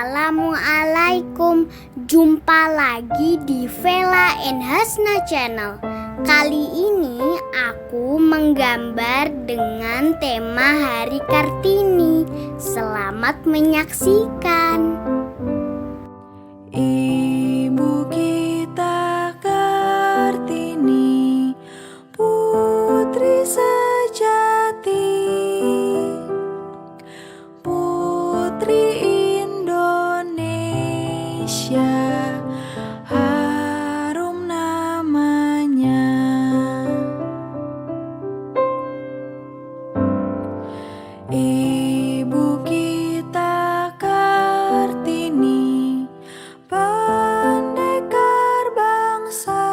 Assalamualaikum, jumpa lagi di Vela and Hasna Channel. Kali ini aku menggambar dengan tema Hari Kartini. Selamat menyaksikan. Ibu kita Kartini, putri sejati, putri Indonesia, harum namanya. Ibu kita Kartini, pendekar bangsa,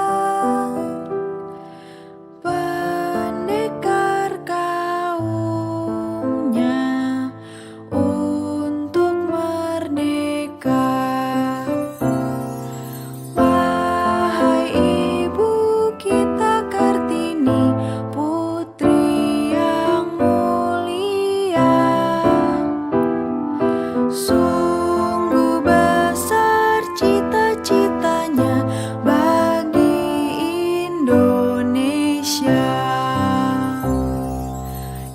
pendekar kaumnya untuk merdeka. Wahai ibu kita Kartini, putri yang mulia, sungguh besar cita-citanya bagi Indonesia.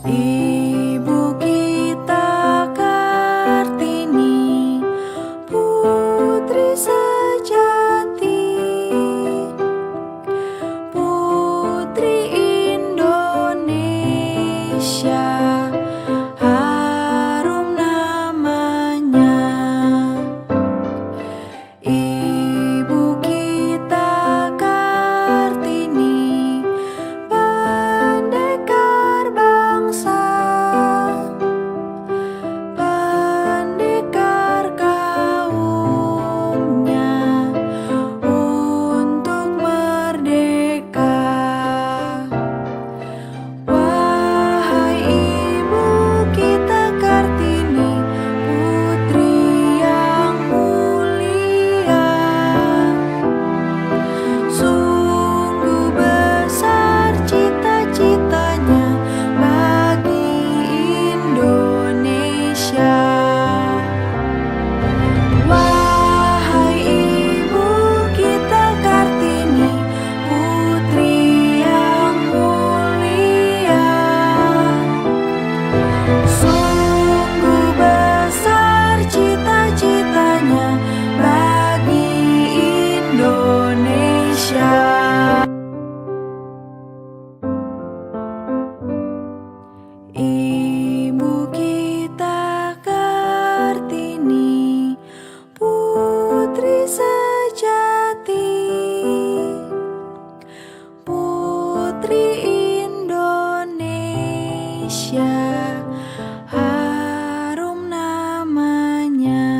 Ibu kita Kartini, putri sejati, putri Indonesia, harum namanya. Ibu kita Kartini, pendekar bangsa, pendekar kaumnya untuk merdeka. Wahai ibu kita Kartini, putri yang mulia, sungguh besar cita-citanya bagi Indonesia. Wahai ibu kita Kartini, putri yang mulia, sungguh besar cita-citanya bagi Indonesia. Ibu kita Kartini, putri sejati, putri Indonesia, harum namanya.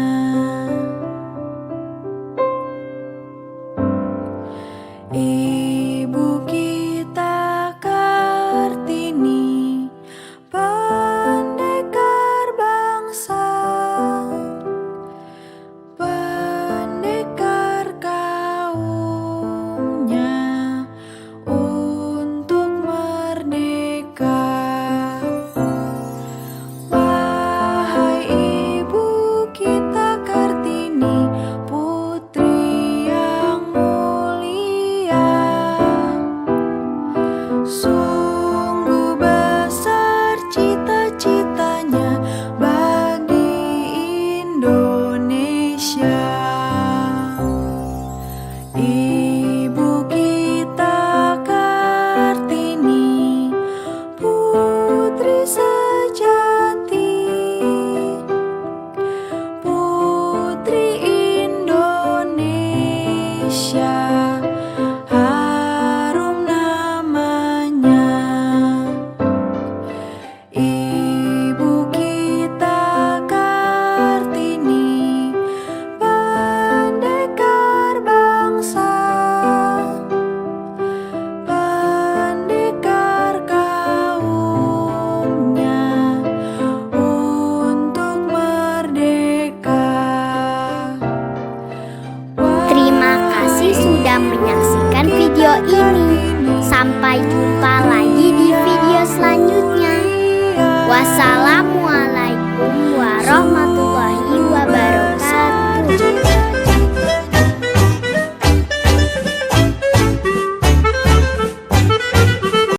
Ibu kita Kartini, pendekar bangsa, pendekar kaumnya untuk merdeka. Wahai ibu kita Kartini, putri yang mulia, sungguh besar cita-citanya bagi Indonesia. Ibu kita Kartini, putri sejati, putri Indonesia, harum namanya. Ibu kita Kartini, pendekar bangsa, pendekar kaumnya untuk merdeka. Terima kasih sudah menyaksikan video ini. Sampai jumpa lagi di video selanjutnya. Wassalamualaikum warahmatullahi wabarakatuh.